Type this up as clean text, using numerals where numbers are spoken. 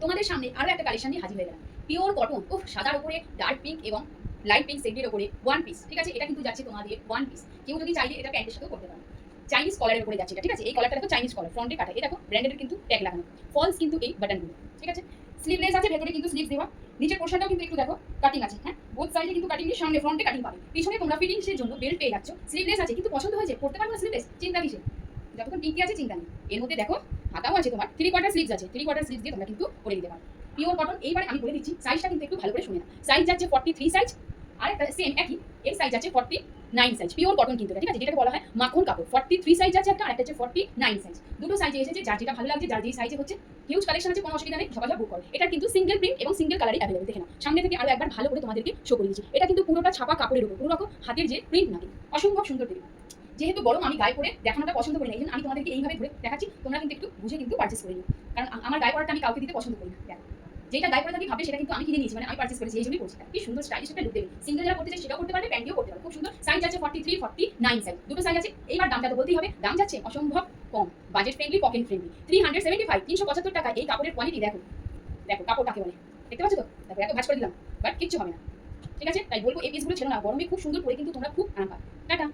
তোমাদের সামনে আরো একটা কালেকশন নিয়ে হাজির হয়ে গেলাম। পিওর কটন, উফ, সাদার উপরে ডার্ক পিঙ্ক এবং লাইট পিঙ্ক সেটের উপরে ওয়ান পিস। ঠিক আছে, এটা কিন্তু যাচ্ছে তোমাদের ওয়ান পিস। কেউ যদি চাইলে এটা প্যান্টের সাথেও করতে পারো। চাইনিজ কলারের উপরে যাচ্ছে এটা। ঠিক আছে, এই কলারটা দেখো চাইনিজ কলার, ফ্রন্টে কাটা। এই দেখো ব্র্যান্ডের কিন্তু ট্যাগ লাগানো, ফলস কিন্তু এই বাটনগুলো। ঠিক আছে, স্লিভলেস আছে, ভেতরে কিন্তু স্লিভস দেওয়া। নিচের পোর্শনটাও কিন্তু একটু দেখো কাটিং আছে। হ্যাঁ, বোথ সাইডে কিন্তু কাটিং, সামনে ফ্রন্টে কাটিং পাবে, পিছনে তোমরা ফিটিংসের জন্য বেল্ট পেয়ে যাচ্ছ। স্লিভলেস আছে, কিন্তু পছন্দ হয়েছে পড়তে পারবো স্লিভলেস, চিন্তা কিসে, যতক্ষণ পিঙ্কি আছে চিন্তা নেই। এর মধ্যে দেখো হাতাও আছে, তোমার 3/4 স্লিভস আছে, 3/4 স্লিভস দিয়ে তোমরা কিন্তু করে দিতে পারো। Pure cotton. এইবারে আমি বলে দিচ্ছি সাইজটা কিন্তু একটু ভালো করে শুনে না। সাইজ যাচ্ছে 43 সাইজ, আর একটা সেম একই এর সাইজ আছে 49 সাইজ। পিওর কটন কিন্তু এটা। ঠিক আছে, যেটাকে বলা হয় মাখন কাপড়। 43 সাইজ আছে একটা, আর একটা হচ্ছে 49 সাইজ। দুটো সাইজে এসেছে, যার যেটা ভালো লাগছে, যার যেই সাইজে হচ্ছে। হিউজ কালেকশন আছে, কোনো অসুবিধা নেই, সবাই বুক করো। এটা কিন্তু সিঙ্গেল প্রিন্ট এবং সিঙ্গেল কালারই অ্যাভেলেবল। দেখে নাও, সামনে থেকে আরো একবার ভালো করে তোমাদেরকে শো করে দিচ্ছি। এটা কিন্তু পুরোটা ছাপা কাপড়ের উপর, পুরো রকম হাতের যে প্রিন্ট নাকি অসম্ভব সুন্দর দেবে। যেহেতু গরম, আমি গায়ে পরে দেখানোটা পছন্দ করি না, এই জন্য আমি তোমাদেরকে এইভাবে ধরে দেখাচ্ছি। তোমরা কিন্তু একটু বুঝে কিন্তু পারচেস করে নিও, কারণ আমার গায়ে পরাটা আমি কাউকে দিতে পছন্দ করি না। দেখো, যেটা গায়ে পরে থাকি ভাবে সেটা কিন্তু আমি কিনে নিয়েছি, মানে আমি পারচেস করেছি, এই জন্যই বলছি। কি সুন্দর স্টাইলিশ একটা লুক দেবে। সিঙ্গেল যারা করতে চাই সেটাও করতে পারবে, প্যান্টিও করতে পারবে, খুব সুন্দর। সাইজ আছে 43, 49 সাইজ, দুটো সাইজ আছে। এইবার দামটা তো বলতেই হবে, দাম যাচ্ছে অসম্ভব কম, বাজেট ফ্রেন্ডলি, পকেট ফ্রেন্ডলি। 375, 375 টাকা। এই কাপড়ের কোয়ালিটি দেখো, দেখো কাপড় কাকে বলে, দেখতে পাচ্ছ তো? দেখো এত ভাঁজ করে দিলাম, বাট কিচ্ছু হবে না। ঠিক আছে, তাই বলবো এই পিসগুলো ছিল না, গরমে খুব সুন্দর পরে কিন্তু তোমরা খুব আরাম পাবে। টাটা।